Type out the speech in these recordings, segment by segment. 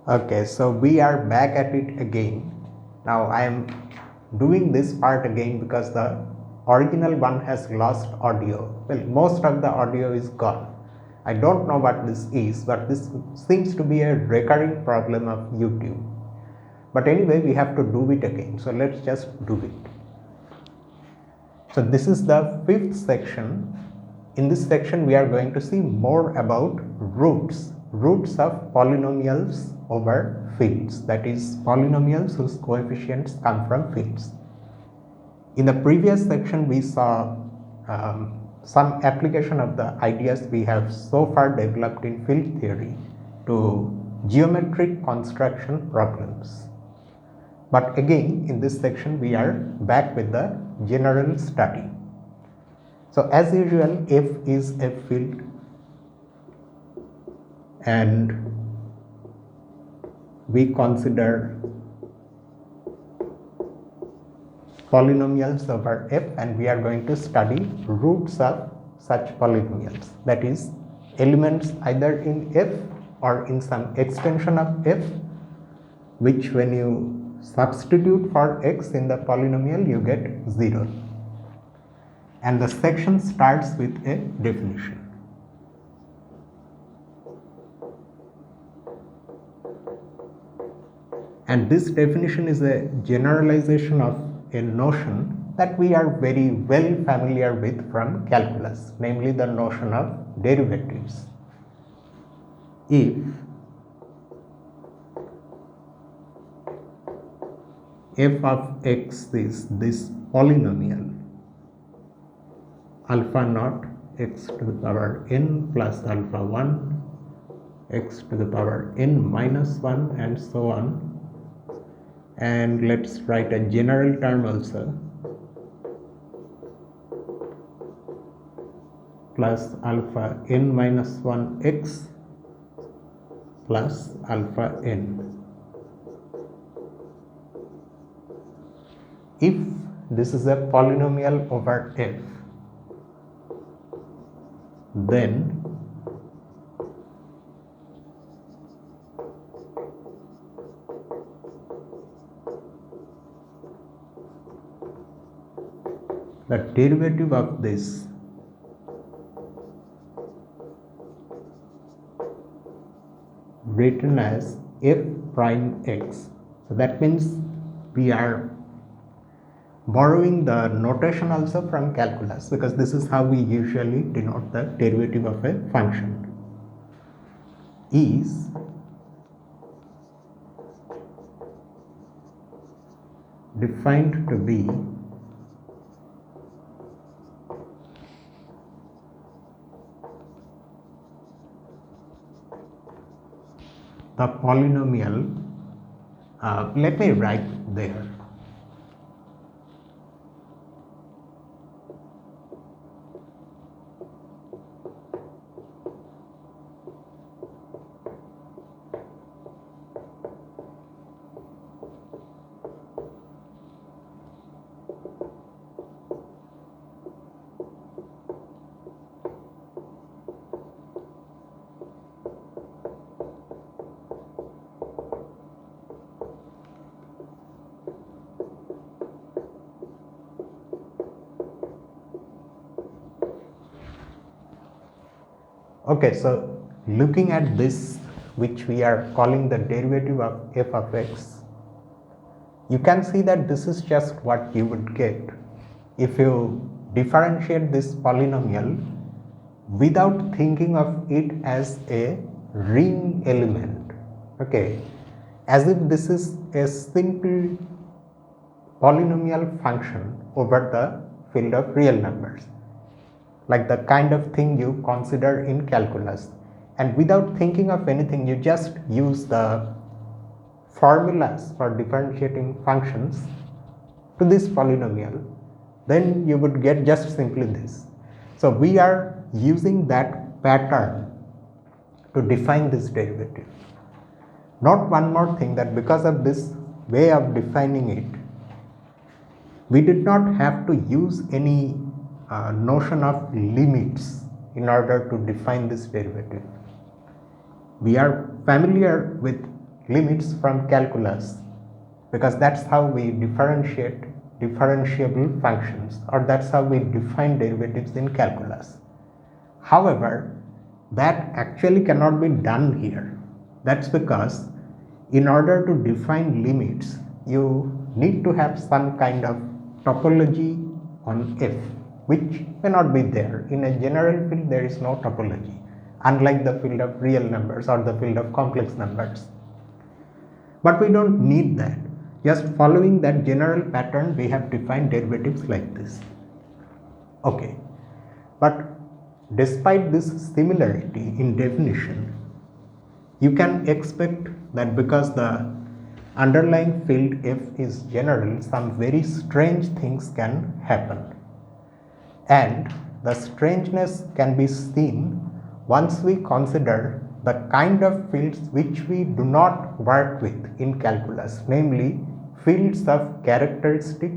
Okay, so we are back at it again. Now I am doing this part again because the original one has lost audio. Well, most of the audio is gone. I don't know what this is, but this seems to be a recurring problem of YouTube. But anyway, we have to do it again. So let's just do it. So this is the fifth section. In this section, we are going to see more about roots of polynomials over fields, that is polynomials whose coefficients come from fields. In the previous section, we saw some application of the ideas we have so far developed in field theory to geometric construction problems. But again, in this section, we are back with the general study. So as usual, F is a field and we consider polynomials over F, and we are going to study roots of such polynomials, that is elements either in F or in some extension of F, which when you substitute for x in the polynomial you get 0. And the section starts with a definition. And this definition is a generalization of a notion that we are very well familiar with from calculus, namely the notion of derivatives. If f of x is this polynomial alpha naught x to the power n plus alpha 1 x to the power n minus 1 and so on, and let's write a general term also, plus alpha n minus 1 x plus alpha n. If this is a polynomial over f, then the derivative of this written as f prime x. So that means we are borrowing the notation also from calculus, because this is how we usually denote the derivative of a function, is defined to be the polynomial, let me write there, okay. So looking at this, which we are calling the derivative of f of x, you can see that this is just what you would get if you differentiate this polynomial without thinking of it as a ring element, okay, as if this is a simple polynomial function over the field of real numbers, like the kind of thing you consider in calculus, and without thinking of anything you just use the formulas for differentiating functions to this polynomial, then you would get just simply this. So we are using that pattern to define this derivative. Note one more thing, that because of this way of defining it, we did not have to use any notion of limits in order to define this derivative. We are familiar with limits from calculus, because that's how we differentiate differentiable functions, or that's how we define derivatives in calculus. However, that actually cannot be done here. That's because in order to define limits, you need to have some kind of topology on f, which may not be there. In a general field, there is no topology, unlike the field of real numbers or the field of complex numbers. But we don't need that. Just following that general pattern, we have defined derivatives like this. Okay, but despite this similarity in definition, you can expect that because the underlying field f is general, some very strange things can happen. And the strangeness can be seen once we consider the kind of fields which we do not work with in calculus, namely fields of characteristic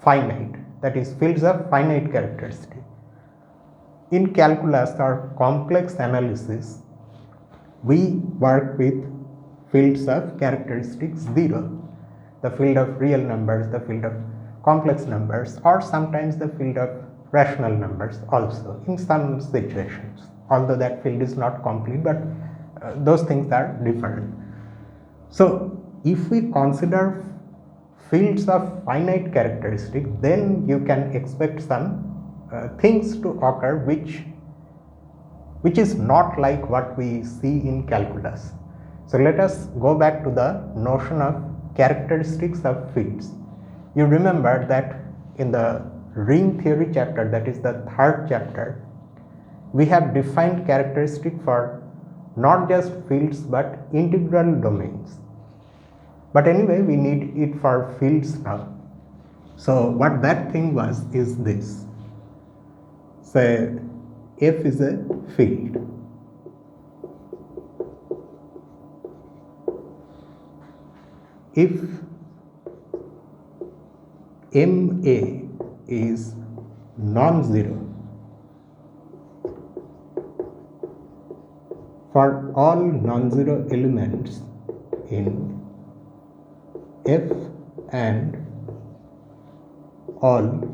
finite, that is fields of finite characteristic. In calculus or complex analysis, we work with fields of characteristics 0, the field of real numbers, the field of complex numbers, or sometimes the field of rational numbers also in some situations, although that field is not complete, but those things are different. So if we consider fields of finite characteristic, then you can expect some things to occur which is not like what we see in calculus. So let us go back to the notion of characteristics of fields. You remember that in the ring theory chapter, that is the third chapter, we have defined characteristic for not just fields but integral domains. But anyway, we need it for fields now. So what that thing was is this. Say f is a field. If MA is non-zero for all non-zero elements in F and all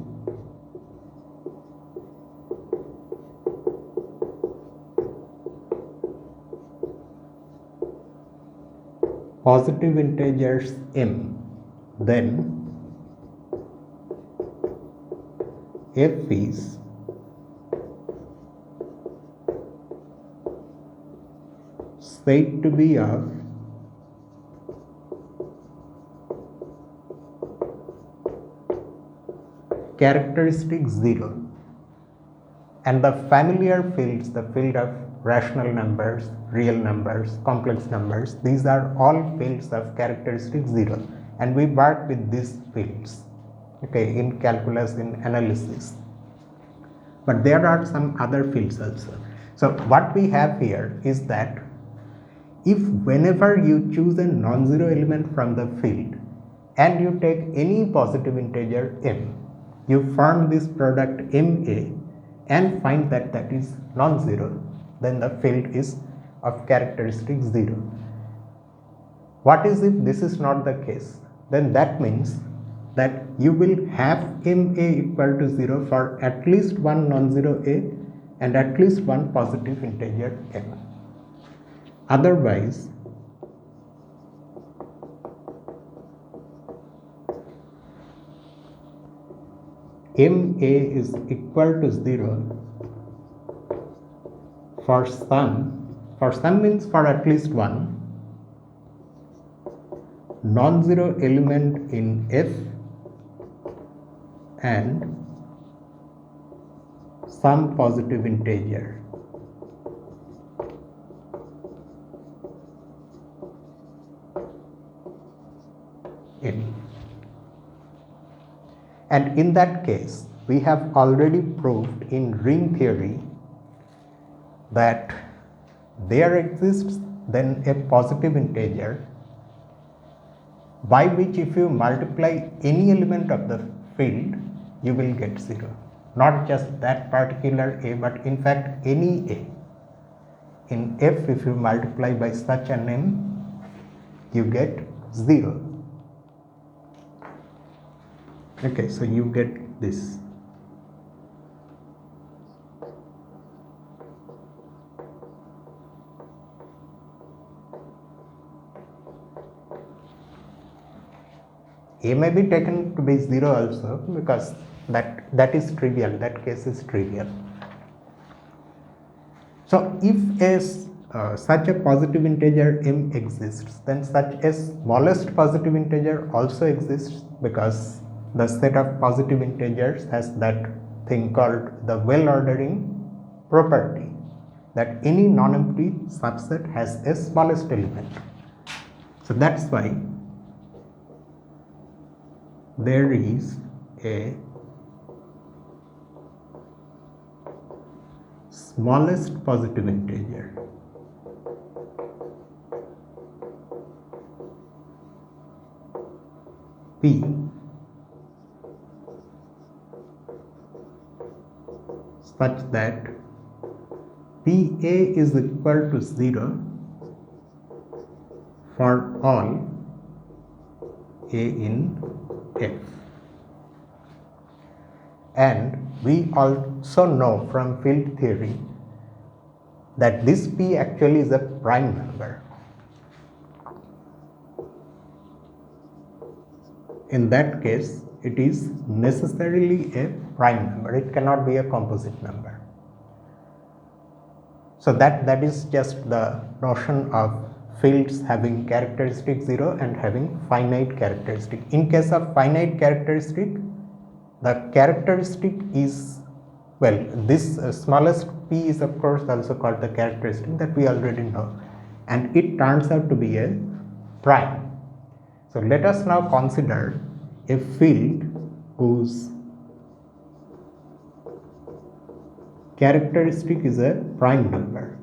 positive integers m, then f is said to be of characteristic 0, and the familiar fields, the field of rational numbers, real numbers, complex numbers, these are all fields of characteristic 0, and we work with these fields, okay, in calculus, in analysis. But there are some other fields also. So what we have here is that if whenever you choose a non-zero element from the field and you take any positive integer m, you form this product MA and find that that is non-zero, then the field is of characteristic 0. What is if this is not the case? Then that means that you will have MA equal to 0 for at least one non-zero A and at least one positive integer m. Otherwise, MA is equal to 0 for some means for at least one non-zero element in F and some positive integer n. And in that case, we have already proved in ring theory that there exists then a positive integer by which if you multiply any element of the field, you will get 0. Not just that particular A, but in fact any A. In F, if you multiply by such an M, you get 0. Okay, so you get this. A may be taken to be 0 also, because that is trivial, that case is trivial. So if such a positive integer m exists, then such a smallest positive integer also exists, because the set of positive integers has that thing called the well ordering property, that any non-empty subset has a smallest element. So that's why there is a smallest positive integer p such that pa is equal to 0 for all a in F. And we also know from field theory that this P actually is a prime number. In that case, it is necessarily a prime number. It cannot be a composite number. So that is just the notion of fields having characteristic 0 and having finite characteristic. In case of finite characteristic, the characteristic is, well, this smallest p is of course also called the characteristic, that we already know, and it turns out to be a prime. So let us now consider a field whose characteristic is a prime number,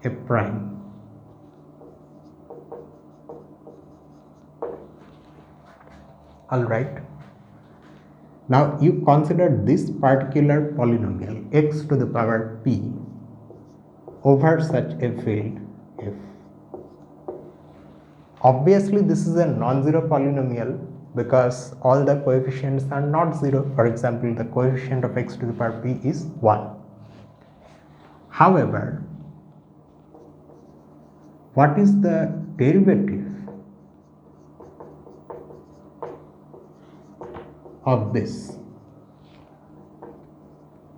a prime. Alright. Now you consider this particular polynomial x to the power p over such a field f. Obviously this is a non-zero polynomial because all the coefficients are not 0. For example, the coefficient of x to the power p is 1. However, what is the derivative of this?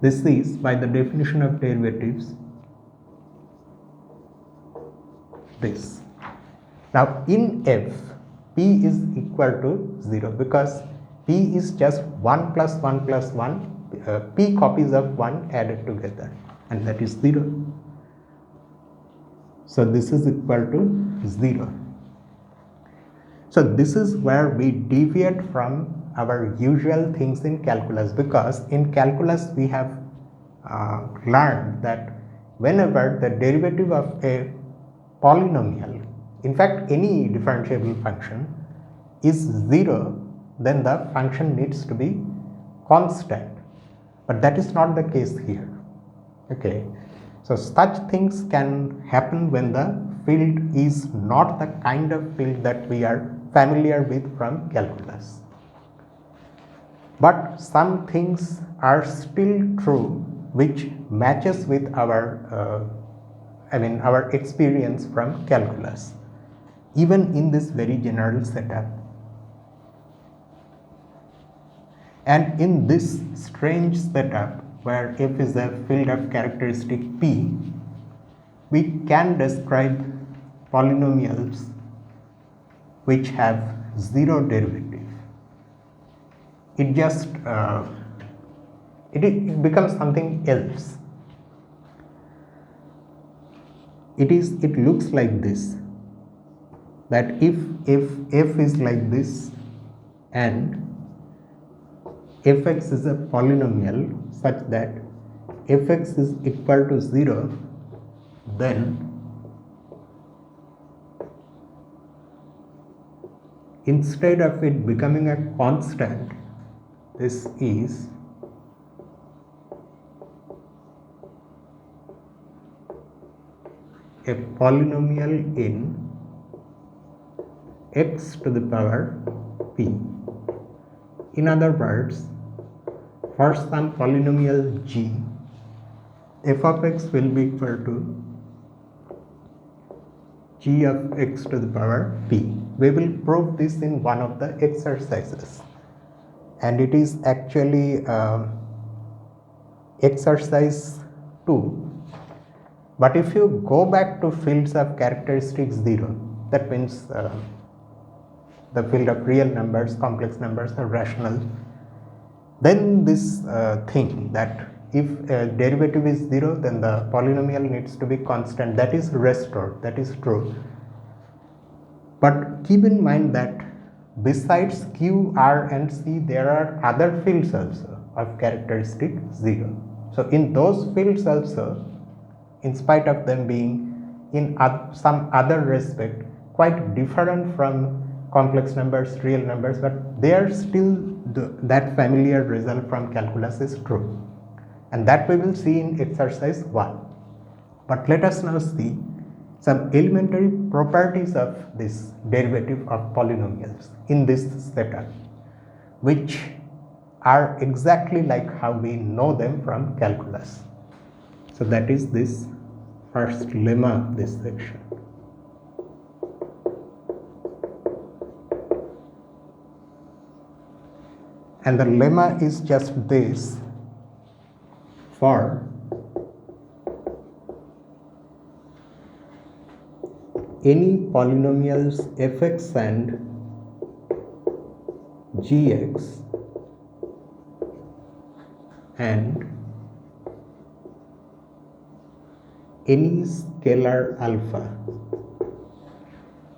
This is, by the definition of derivatives, this. Now in f, p is equal to 0 because p is just 1 plus 1 plus 1, p copies of 1 added together, and that is 0. So this is equal to 0. So this is where we deviate from our usual things in calculus, because in calculus we have learned that whenever the derivative of a polynomial, in fact any differentiable function, is 0, then the function needs to be constant, but that is not the case here. Okay, so such things can happen when the field is not the kind of field that we are familiar with from calculus. But some things are still true which matches with our our experience from calculus, even in this very general setup. And in this strange setup where f is a field of characteristic p, we can describe polynomials which have 0 derivative. It just it becomes something else. It looks like this, that if f is like this and fx is a polynomial such that fx is equal to 0, then instead of it becoming a constant, this is a polynomial in x to the power p. In other words, for some polynomial g, f of x will be equal to g of x to the power p. We will prove this in one of the exercises, and it is actually exercise 2. But if you go back to fields of characteristics 0, that means the field of real numbers, complex numbers or rational, then this thing that if derivative is 0, then the polynomial needs to be constant, that is restored, that is true. But keep in mind that besides q, r and c, there are other fields also of characteristic 0. So in those fields also, in spite of them being in some other respect quite different from complex numbers, real numbers, but they are still that familiar result from calculus is true, and that we will see in exercise 1. But let us now see some elementary properties of this derivative of polynomials in this setup, which are exactly like how we know them from calculus. So that is this first lemma of this section. And the lemma is just this: for any polynomials fx and gx and any scalar alpha,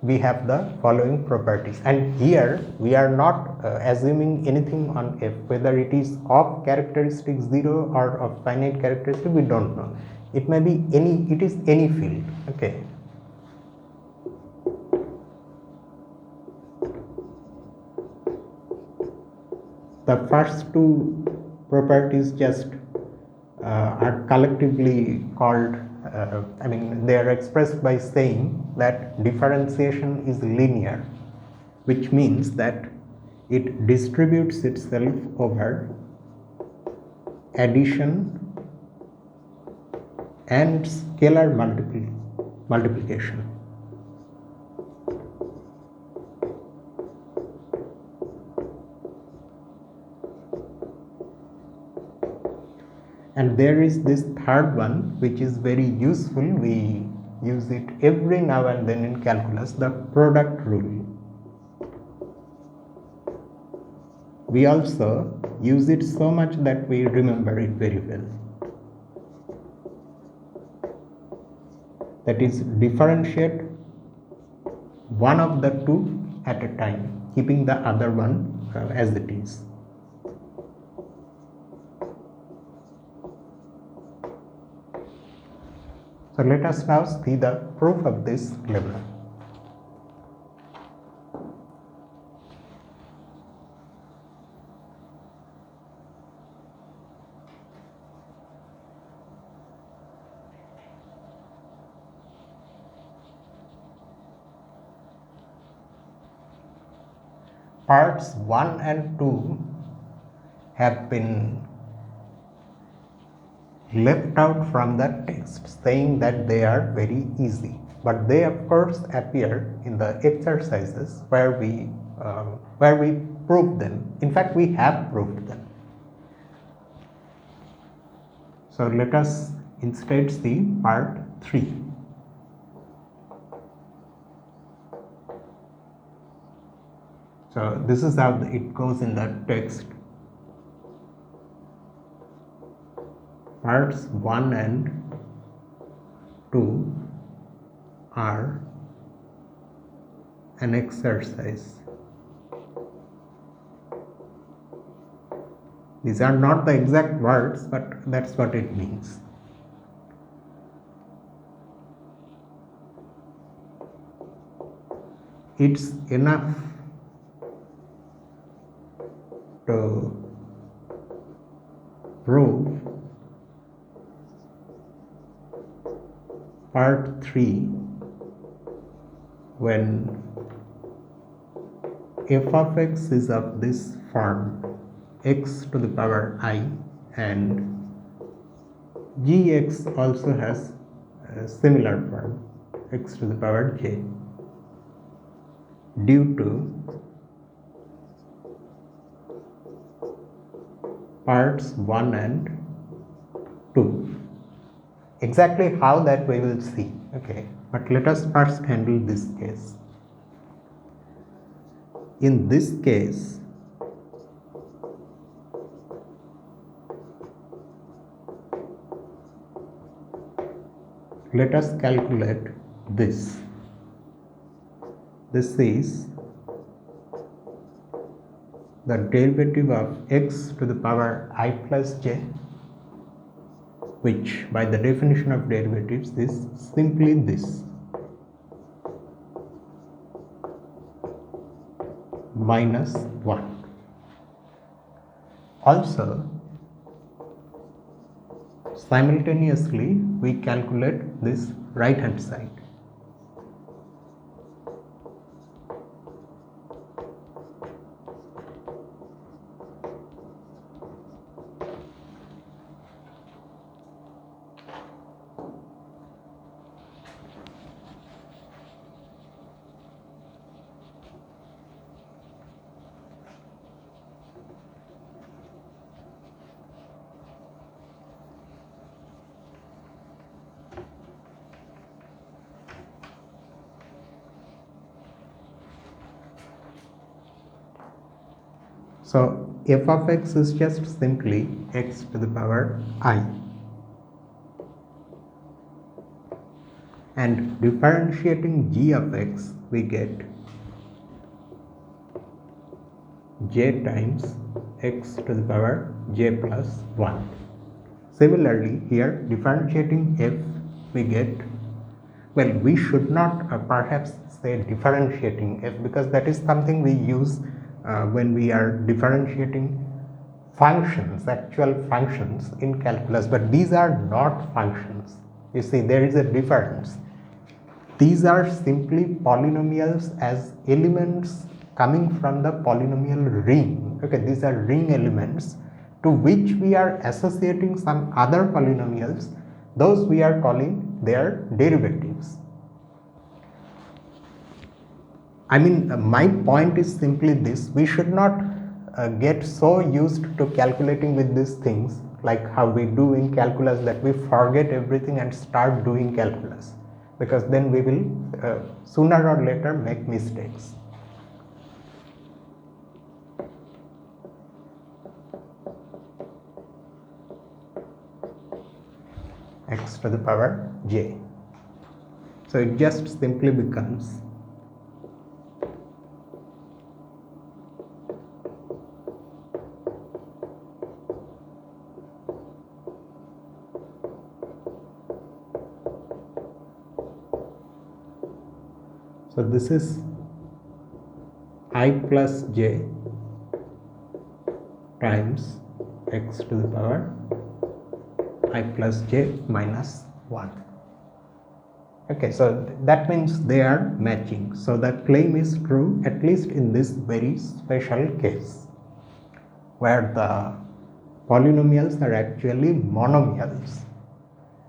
we have the following properties. And here we are not assuming anything on f, whether it is of characteristic 0 or of finite characteristic, we don't know. It may be any, it is any field. Okay. The first two properties just are collectively called, they are expressed by saying that differentiation is linear, which means that it distributes itself over addition and scalar multiplication. And there is this third one, which is very useful. We use it every now and then in calculus, the product rule. We also use it so much that we remember it very well. That is, differentiate one of the two at a time, keeping the other one as it is. So let us now see the proof of this lemma. Parts 1 and 2 have been left out from the text, saying that they are very easy, but they of course appear in the exercises where we prove them. In fact, we have proved them. So let us instead see part 3. So this is how it goes in the text. Parts 1 and 2 are an exercise. These are not the exact words, but that's what it means. It's enough to prove part 3 when f of x is of this form x to the power I and gx also has a similar form x to the power j due to parts 1 and 2. Exactly how that we will see, okay, but let us first handle this case. In this case, let us calculate this. This is the derivative of x to the power I plus j, which by the definition of derivatives is simply this minus 1. Also, simultaneously we calculate this right hand side. So f of x is just simply x to the power I, and differentiating g of x we get j times x to the power j plus 1. Similarly, here differentiating f we get, well, we should not perhaps say differentiating f because that is something we use when we are differentiating functions, actual functions in calculus, but these are not functions. You see, there is a difference. These are simply polynomials as elements coming from the polynomial ring. Okay, these are ring elements to which we are associating some other polynomials. Those we are calling their derivatives. I mean, my point is simply this: we should not get so used to calculating with these things like how we do in calculus that we forget everything and start doing calculus, because then we will sooner or later make mistakes. X to the power j. So it just simply becomes so this is I plus j times x to the power I plus j minus 1. Okay, so that means they are matching. So the claim is true at least in this very special case where the polynomials are actually monomials.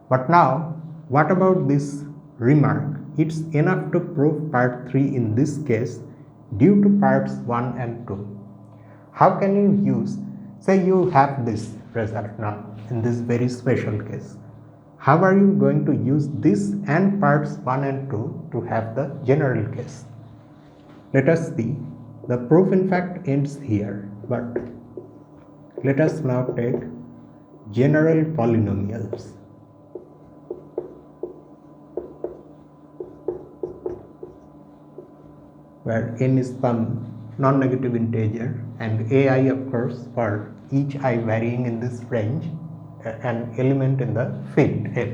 But now, what about this remark? It's enough to prove part 3 in this case due to parts 1 and 2. How can you use, say you have this result now in this very special case. How are you going to use this and parts 1 and 2 to have the general case? Let us see. The proof in fact ends here, but let us now take general polynomials. Where n is some non-negative integer and ai, of course, for each I varying in this range, an element in the field F.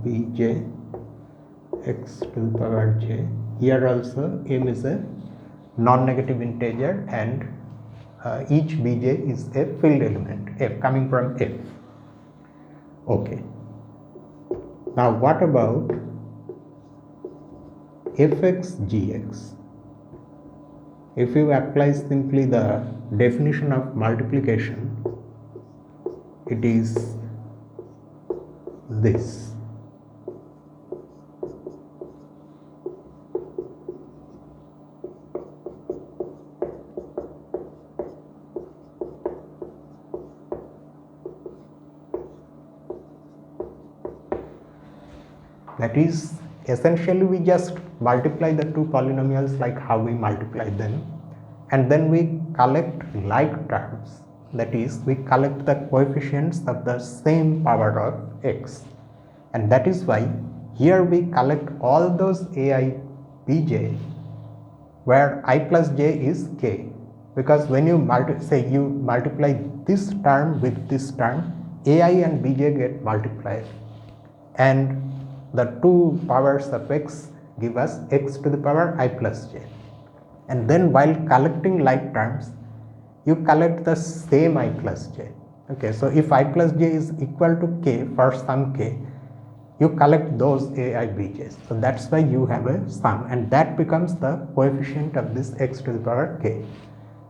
Bj x to the power j. Here also m is a non-negative integer and each bj is a filled element f coming from f. Okay. Now what about fx gx? If you apply simply the definition of multiplication, it is this. That is, essentially we just multiply the two polynomials like how we multiply them, and then we collect like terms. That is, we collect the coefficients of the same power of x, and that is why here we collect all those ai bj where I plus j is k, because when you multiply this term with this term, ai and bj get multiplied, and the two powers of x give us x to the power I plus j. And then while collecting like terms, you collect the same I plus j. Okay, so if I plus j is equal to k for some k, you collect those ai bj's. So that's why you have a sum, and that becomes the coefficient of this x to the power k.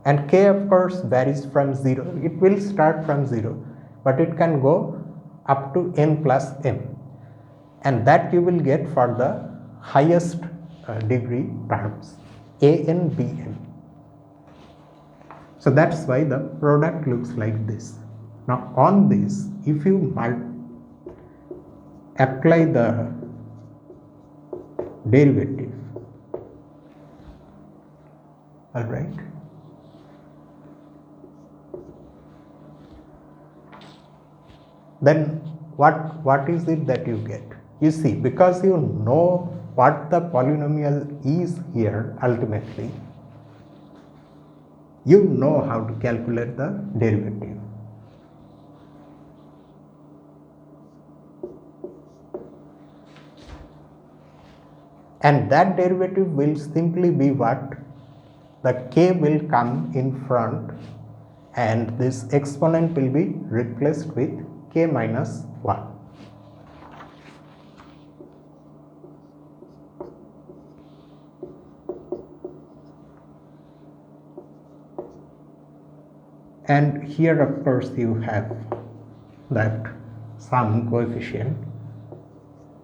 And k of course varies from 0. It will start from 0, but it can go up to n plus m. And that you will get for the highest degree terms, an, bn. So that's why the product looks like this. Now on this, if you apply the derivative, all right, then what is it that you get? You see, because you know what the polynomial is here ultimately, you know how to calculate the derivative. And that derivative will simply be what? The k will come in front, and this exponent will be replaced with k minus 1. And here of course you have that sum coefficient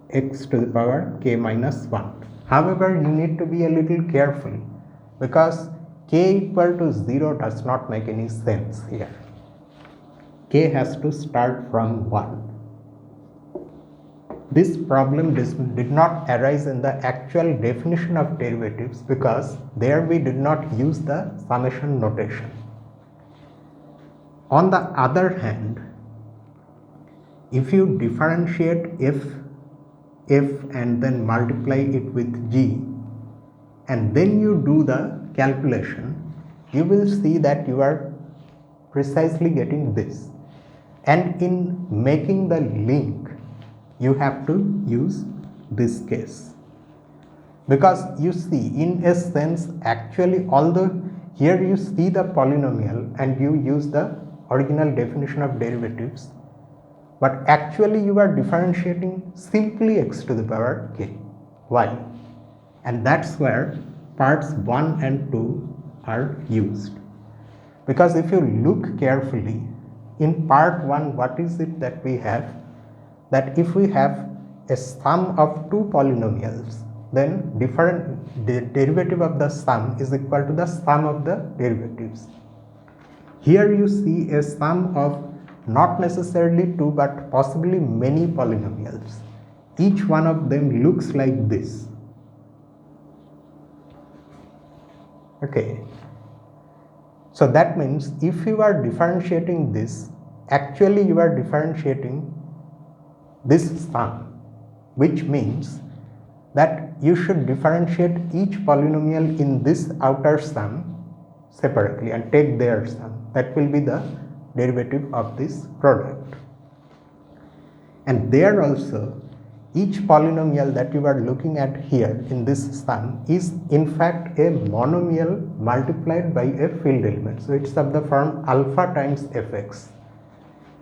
x to the power k minus 1. However, you need to be a little careful, because k equal to 0 does not make any sense here. K has to start from 1. This problem did not arise in the actual definition of derivatives, because there we did not use the summation notation. On the other hand, if you differentiate f and then multiply it with g, and then you do the calculation, you will see that you are precisely getting this. And in making the link, you have to use this case, because you see, in a sense, actually, although here you see the polynomial and you use the original definition of derivatives, but actually you are differentiating simply x to the power k. Why? And that's where parts 1 and 2 are used. Because if you look carefully, in part 1, what is it that we have? That if we have a sum of two polynomials, then the derivative of the sum is equal to the sum of the derivatives. Here you see a sum of not necessarily two, but possibly many polynomials. Each one of them looks like this. Okay. So that means if you are differentiating this, actually you are differentiating this sum, which means that you should differentiate each polynomial in this outer sum separately and take their sum. That will be the derivative of this product. And there also, each polynomial that you are looking at here in this sum is in fact a monomial multiplied by a field element. So it's of the form alpha times fx,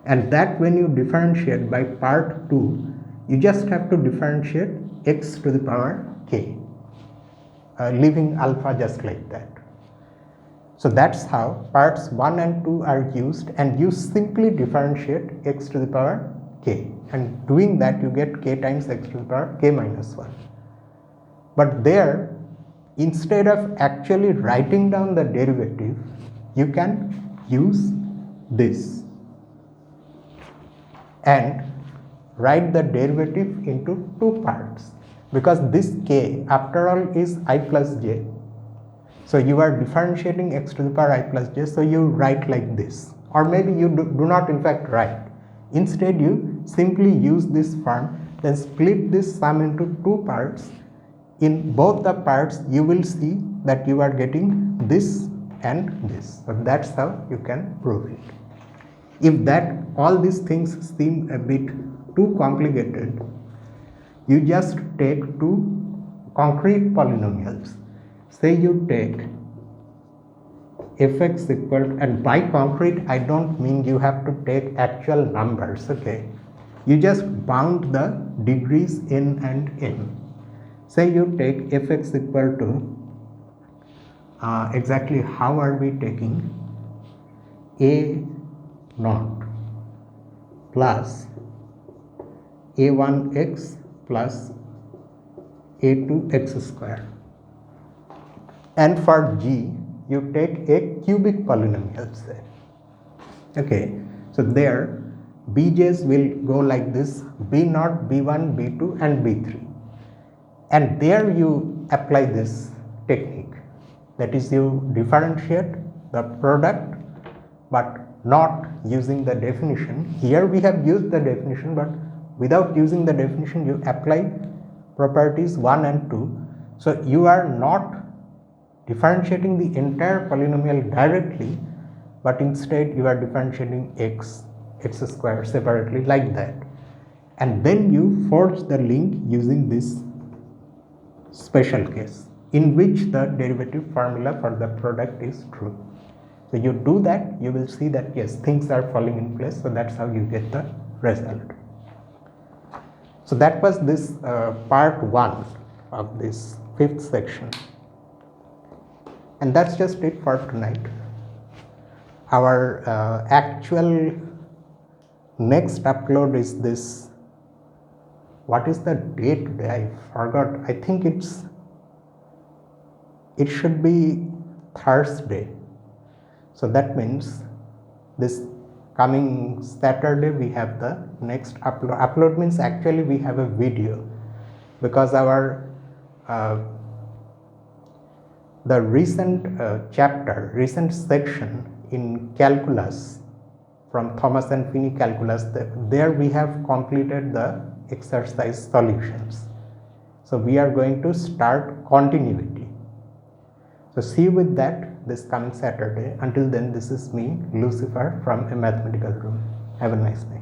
and that when you differentiate by part 2, you just have to differentiate x to the power k, leaving alpha just like that. So that's how parts 1 and 2 are used, and you simply differentiate x to the power k, and doing that you get k times x to the power k minus 1. But there, instead of actually writing down the derivative, you can use this and write the derivative into two parts, because this k after all is I plus j. So you are differentiating x to the power I plus j, so you write like this, or maybe you do not in fact write. Instead you simply use this form, then split this sum into two parts. In both the parts you will see that you are getting this and this. So that's how you can prove it. If that all these things seem a bit too complicated, you just take two concrete polynomials. Say you take fx equal, and by concrete I don't mean you have to take actual numbers, okay? You just bound the degrees in and in. Say you take fx equal to exactly how are we taking a naught plus a1x plus a2x square, and for g you take a cubic polynomial, say. Okay, so there bj's will go like this: b0, b1, b2 and b3, and there you apply this technique, that is you differentiate the product but not using the definition. Here we have used the definition, but without using the definition you apply properties 1 and 2. So you are not differentiating the entire polynomial directly, but instead you are differentiating x square separately like that, and then you forge the link using this special case in which the derivative formula for the product is true. So you do that, you will see that yes, things are falling in place. So that's how you get the result. So that was this part 1 of this 5th section. And that's just it for tonight. Our actual next upload is this. What is the date today? I forgot. I think it should be Thursday. So that means this coming Saturday we have the next upload. Upload means actually we have a video, because our the recent recent section in calculus from Thomas and Finney calculus, there we have completed the exercise solutions. So we are going to start continuity. So see you with that this coming Saturday. Until then, this is me, Lucifer, from A Mathematical Room. Have a nice night.